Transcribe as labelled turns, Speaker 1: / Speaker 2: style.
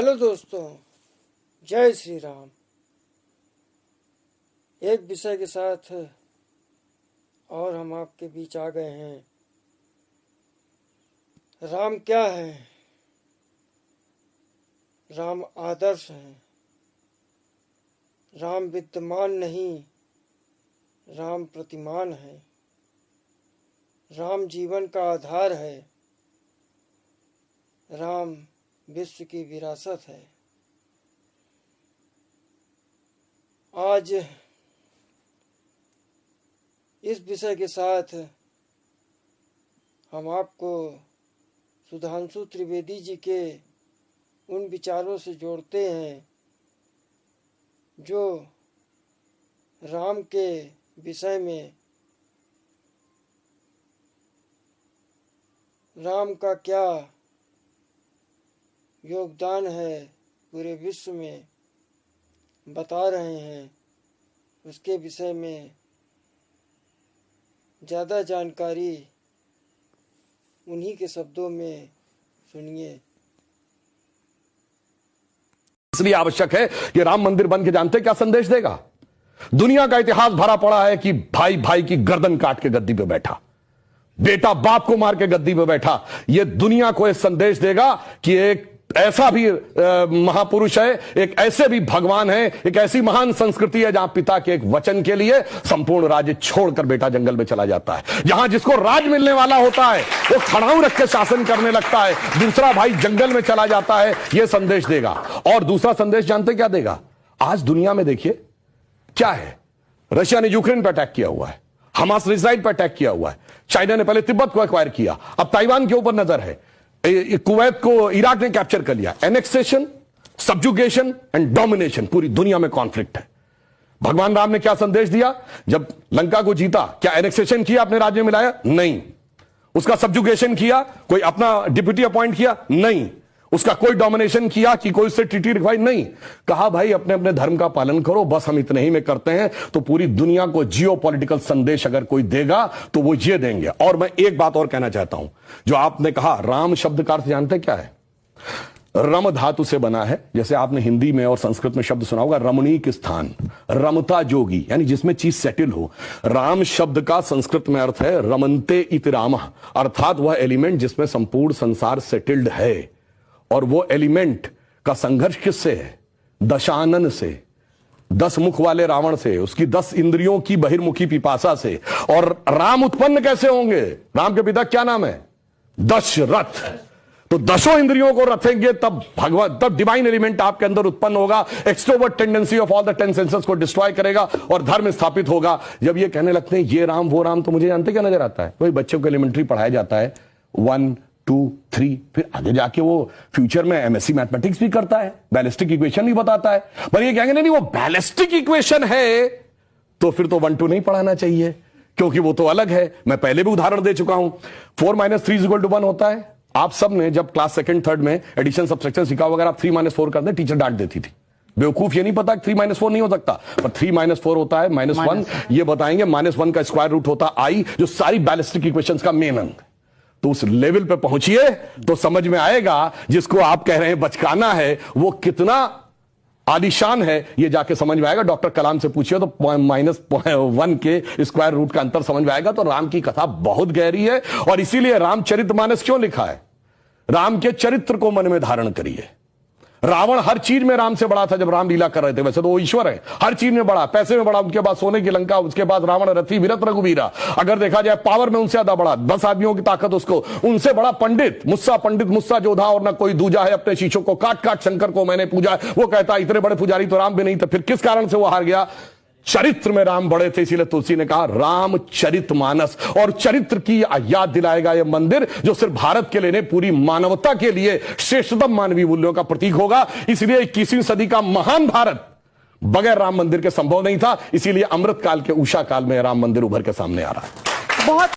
Speaker 1: Hello दोस्तों, जय श्री राम। एक विषय के साथ और हम आपके बीच आ गए हैं। राम क्या है? राम आदर्श है। राम विद्यमान नहीं, राम प्रतिमान है। राम जीवन का आधार है। राम विश्व की विरासत है। आज इस विषय के साथ हम आपको सुधांशु त्रिवेदी जी के उन विचारों से जोड़ते हैं जो राम के विषय में राम का क्या योगदान है पूरे विश्व में बता रहे हैं। उसके विषय में ज़्यादा जानकारी उन्हीं के शब्दों में सुनिए।
Speaker 2: इसलिए आवश्यक है कि राम मंदिर बन के जानते क्या संदेश देगा। दुनिया का इतिहास भरा पड़ा है कि भाई भाई की गर्दन काट के गद्दी पे बैठा, बेटा बाप को मार के गद्दी पे बैठा। यह दुनिया को एक संदेश देगा कि एक ऐसा भी महापुरुष है, एक ऐसे भी भगवान है, एक ऐसी महान संस्कृति है जहां पिता के एक वचन के लिए संपूर्ण राज्य छोड़कर बेटा जंगल में चला जाता है। जहां जिसको राज मिलने वाला होता है वो खड़ाऊ रख के शासन करने लगता है, दूसरा भाई जंगल में चला जाता है। यह संदेश देगा। और दूसरा संदेश जानते क्या देगा? आज दुनिया में देखिए क्या है। रशिया ने यूक्रेन पर अटैक किया हुआ है, हमास ने इजराइल पर अटैक किया हुआ है, चाइना ने पहले तिब्बत को एक्वायर किया, अब ताइवान के ऊपर नजर है, कुवैत को इराक ने कैप्चर कर लिया। एनेक्सेशन, सब्जुगेशन एंड डोमिनेशन, पूरी दुनिया में कॉन्फ्लिक्ट है। भगवान राम ने क्या संदेश दिया? जब लंका को जीता, क्या एनेक्सेशन किया, अपने राज्य में मिलाया? नहीं। उसका सब्जुगेशन किया, कोई अपना डिप्यूटी अपॉइंट किया? नहीं। उसका कोई डोमिनेशन किया कि कोई उससे ट्रीटी रिक्वायर? नहीं। कहा भाई अपने अपने धर्म का पालन करो, बस हम इतने ही में करते हैं। तो पूरी दुनिया को जियो पॉलिटिकल संदेश अगर कोई देगा तो वो ये देंगे। और मैं एक बात और कहना चाहता हूं, जो आपने कहा राम शब्द का अर्थ जानते क्या है? रम धातु से बना है। जैसे आपने हिंदी में और संस्कृत में शब्द सुना होगा रमणीक स्थान, रमता जोगी, यानी जिसमें चीज सेटल हो। राम शब्द का संस्कृत में अर्थ है रमन्ते इति रामः, अर्थात वह एलिमेंट जिसमें संपूर्ण संसार सेटल्ड है। और वो एलिमेंट का संघर्ष किससे है? दशानन से, 10 मुख वाले रावण से, उसकी 10 इंद्रियों की बहिर्मुखी पिपासा से। और राम उत्पन्न कैसे होंगे? राम के पिता क्या नाम है? दशरथ। तो 10 इंद्रियों को रखेंगे तब भगवान, तब डिवाइन एलिमेंट आपके अंदर उत्पन्न होगा। Extrovert tendency of all the 10 senses को डिस्ट्रॉय करेगा और धर्म स्थापित होगा। जब ये कहने लगते हैं ये राम वो राम, तो मुझे जानते क्या नजर आता है? वही बच्चों को एलिमेंट्री पढ़ाया जाता है 1 2 3, फिर आगे जाके वो फ्यूचर में एमएससी मैथमेटिक्स भी करता है, बैलिस्टिक इक्वेशन भी बताता है। पर ये कहेंगे नहीं वो बैलिस्टिक इक्वेशन है तो फिर तो 1 2 नहीं पढ़ाना चाहिए, क्योंकि वो तो अलग है। मैं पहले भी उदाहरण दे चुका हूं। 4 - 3 = 1 होता है। आप सब ने जब क्लास 2nd 3rd में एडिशन सब्सट्रैक्शन सीखा, अगर आप 3 - 4 करते टीचर डांट देती थी। बेवकूफ ये नहीं पता कि 3 - 4 नहीं हो सकता, पर 3 - 4 होता है -1। ये बताएंगे -1 का स्क्वायर रूट होता I, जो सारी बैलिस्टिक इक्वेशन का मेन अंग। तो उस लेवल पे पहुंचिए तो समझ में आएगा जिसको आप कह रहे हैं बचकाना है वो कितना आलीशान है। ये जाके समझ में आएगा। डॉक्टर कलाम से पूछिए तो -1 के स्क्वायर रूट का अंतर समझ में आएगा। तो राम की कथा बहुत गहरी है और इसीलिए रामचरितमानस क्यों लिखा है? राम के चरित्र को मन में धारण करिए। रावण हर चीज में राम से बड़ा था जब राम लीला कर रहे थे। वैसे तो वो ईश्वर है, हर चीज में बड़ा, पैसे में बड़ा, उनके बाद सोने की लंका, उसके बाद रावण रथी विरत रघुवीरा। अगर देखा जाए पावर में उनसे ज्यादा बड़ा, 10 आदमियों की ताकत उसको, उनसे बड़ा पंडित मुस्सा जोधा और ना कोई दूजा है। अपने शीशों को काट काट शंकर को मैंने पूजा। वो कहता इतने बड़े पुजारी तो राम भी नहीं थे, फिर किस कारण से वो हार गया? चरित्र में राम बड़े थे। इसीलिए तुलसी ने कहा रामचरितमानस। और चरित्र की याद दिलाएगा यह मंदिर, जो सिर्फ भारत के लिए नहीं पूरी मानवता के लिए श्रेष्ठतम मानवीय मूल्यों का प्रतीक होगा। इसलिए 21वीं सदी का महान भारत बगैर राम मंदिर के संभव नहीं था। इसीलिए अमृत काल के उषा काल में राम मंदिर उभर के सामने आ रहा है। बहुत